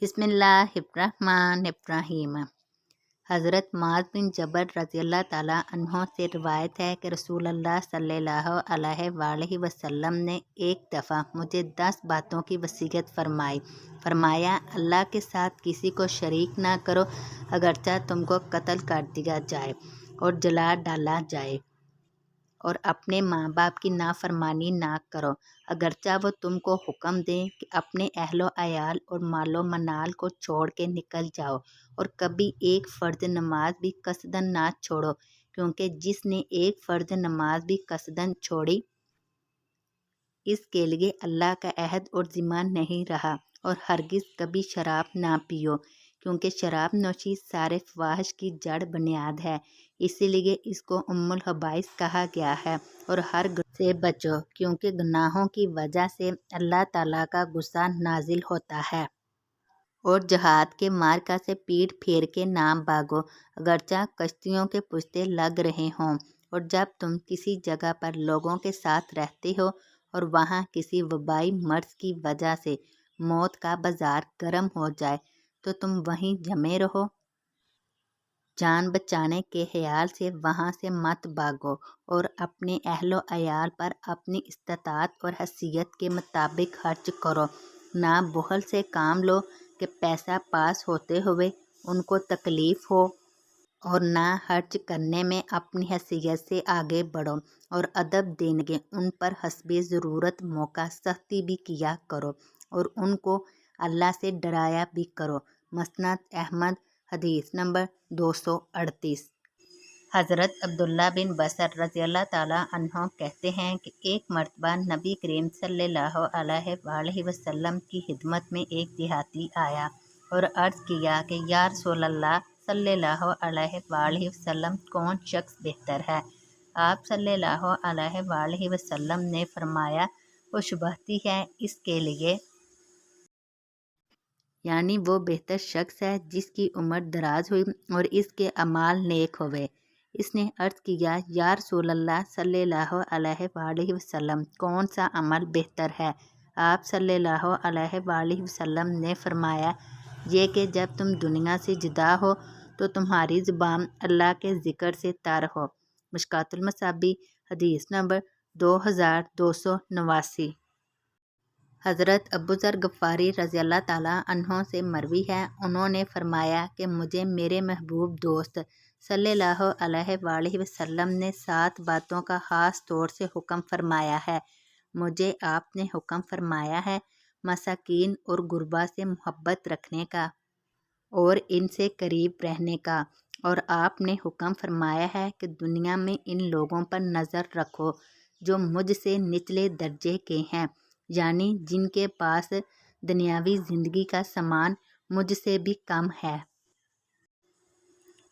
बिस्मिल्लाहिर्रहमानिर्रहीम। हज़रत मुआज़ बिन जबल रज़ियल्लाहु ताला अन्हो से रिवायत है कि रसूलुल्लाह सल्लल्लाहु अलैहि वसल्लम ने एक दफ़ा मुझे 10 बातों की वसीयत फरमाई। फरमाया, अल्लाह के साथ किसी को शरीक ना करो, अगरचा तुमको कत्ल कर दिया जाए और जला डाला जाए, और अपने माँ बाप की नाफरमानी ना करो, अगरचा वो तुमको हुक्म दें कि अपने अहलो अयाल और मालो मनाल को छोड़ के निकल जाओ, और कभी एक फ़र्ज नमाज भी कसदन ना छोड़ो, क्योंकि जिसने एक फ़र्ज नमाज भी कसदन छोड़ी, इसके लिए अल्लाह का अहद और ज़िम्मा नहीं रहा। और हरगिज़ कभी शराब ना पियो, क्योंकि शराब नोशी सारे फ़वाहिश की जड़ बुनियाद है, इसीलिए इसको उम्मुल हबाइस कहा गया है। और हर गुनाह से बचो, क्योंकि गुनाहों की वजह से अल्लाह ताला का गुस्सा नाजिल होता है। और जहाद के मार्का से पीठ फेर के ना भागो, अगरचा कश्तियों के पुश्ते लग रहे हों। और जब तुम किसी जगह पर लोगों के साथ रहते हो और वहाँ किसी वबाई मर्ज की वजह से मौत का बाजार गर्म हो जाए, तो तुम वहीं जमे रहो। जान बचाने के ख्याल से वहाँ से मत भागो, और अपने अहलो अयाल पर अपनी इस्तात और हैसियत के मुताबिक खर्च करो। ना बुखल से काम लो कि पैसा पास होते हुए उनको तकलीफ़ हो, और ना खर्च करने में अपनी हैसियत से आगे बढ़ो। और अदब देने के उन पर हस्बे ज़रूरत मौका सख्ती भी किया करो, और उनको अल्लाह से डराया भी करो। मसनद अहमद, हदीस नंबर 238। हज़रत अब्दुल्ला बिन बसर रज़ियल्लाहु ताला अन्हो कहते हैं कि एक मर्तबा नबी करीम सल्लल्लाहु अलैहि वसल्लम की खिदमत में एक देहाती आया और अर्ज़ किया कि या रसूलल्लाह सल्लल्लाहु अलैहि वसल्लम, कौन शख्स बेहतर है? आप सल्लल्लाहु अलैहि वसल्लम ने फरमाया, वो शुबहती है इसके लिए, यानी वो बेहतर शख्स है जिसकी उम्र दराज हुई और इसके अमाल नेक हुए। इसने अर्ज़ किया, या रसूलल्लाह सल्लल्लाहु अलैहि वसल्लम, कौन सा अमल बेहतर है? आप सल्लल्लाहु अलैहि वसल्लम ने फरमाया, ये कि जब तुम दुनिया से जुदा हो तो तुम्हारी ज़ुबान अल्लाह के ज़िक्र से तर हो। मिशकातुल मसाबी, हदीस नंबर 2289। हज़रत अबू ज़र गफ़ारी रज़ियल्लाहु ताला अन्हो से मरवी है, उन्होंने फरमाया कि मुझे मेरे महबूब दोस्त सल्लल्लाहु अलैहि वसल्लम ने 7 बातों का ख़ास तौर से हुक्म फरमाया है। मुझे आपने हुक्म फरमाया है मसाकीन और गुरबा से मोहब्बत रखने का और इनसे करीब रहने का, और आपने हुक्म फरमाया है कि दुनिया में इन लोगों पर नज़र रखो जो मुझसे निचले दर्जे के हैं, यानी जिनके पास दुनियावी ज़िंदगी का सामान मुझसे भी कम है,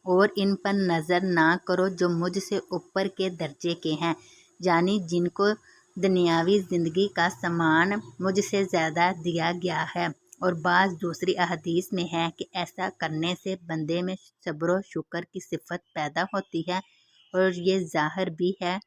और इन पर नज़र ना करो जो मुझसे ऊपर के दर्जे के हैं, यानी जिनको दुनियावी ज़िंदगी का सामान मुझसे ज़्यादा दिया गया है। और बाज़ दूसरी अहदीस में है कि ऐसा करने से बंदे में सब्र व शुक्र की सिफत पैदा होती है, और ये ज़ाहिर भी है।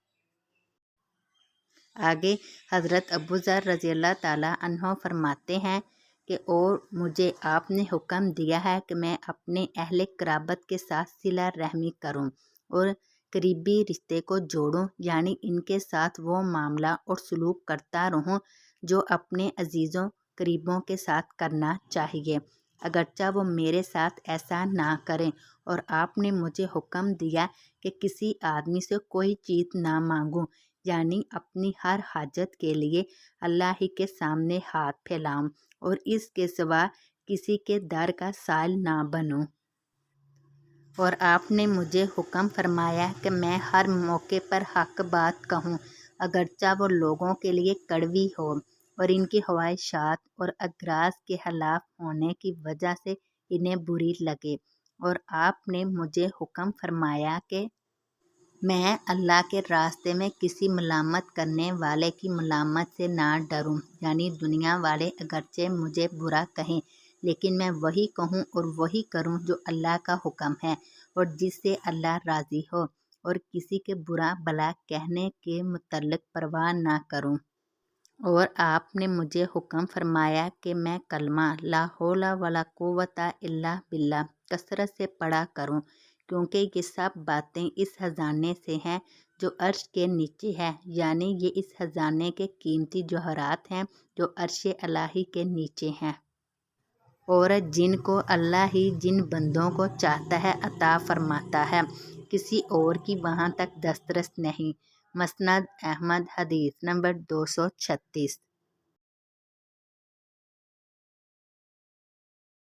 आगे हज़रत अबू ज़र रज़ियल्लाहु ताला अन्हो फरमाते हैं कि और मुझे आपने हुक्म दिया है कि मैं अपने अहले क़राबत के साथ सिला रहमी करूं और करीबी रिश्ते को जोड़ूं, यानी इनके साथ वो मामला और सलूक करता रहूं जो अपने अजीज़ों करीबों के साथ करना चाहिए, अगरचा वो मेरे साथ ऐसा ना करें। और आपने मुझे हुक्म दिया कि किसी आदमी से कोई चीज़ ना मांगूं, यानी अपनी हर हाजत के लिए अल्लाह ही के सामने हाथ फैलाऊं और इसके सिवा किसी के दर का साइल ना बनूं। और आपने मुझे हुक्म फरमाया कि मैं हर मौके पर हक बात कहूँ, अगरचा वो लोगों के लिए कड़वी हो और इनकी ख्वाहिशात और अगराज के खिलाफ होने की वजह से इन्हें बुरी लगे। और आपने मुझे हुक्म फरमाया कि मैं अल्लाह के रास्ते में किसी मलामत करने वाले की मलामत से ना डरूं, यानी दुनिया वाले अगरचे मुझे बुरा कहें, लेकिन मैं वही कहूँ और वही करूँ जो अल्लाह का हुक्म है और जिससे अल्लाह राज़ी हो, और किसी के बुरा भला कहने के मुतल्लिक़ परवाह ना करूँ। اور آپ نے مجھے حکم فرمایا کہ میں کلمہ لا حول ولا قوت الا باللہ کثرت سے پڑھا کروں، کیونکہ یہ سب باتیں اس خزانے سے ہیں جو عرش کے نیچے ہے، یعنی یہ اس خزانے کے قیمتی جوہرات ہیں جو عرش الہی کے نیچے ہیں، اور جن کو اللہ ہی جن بندوں کو چاہتا ہے عطا فرماتا ہے، کسی اور کی وہاں تک دسترس نہیں۔ مسند احمد حدیث نمبر 236۔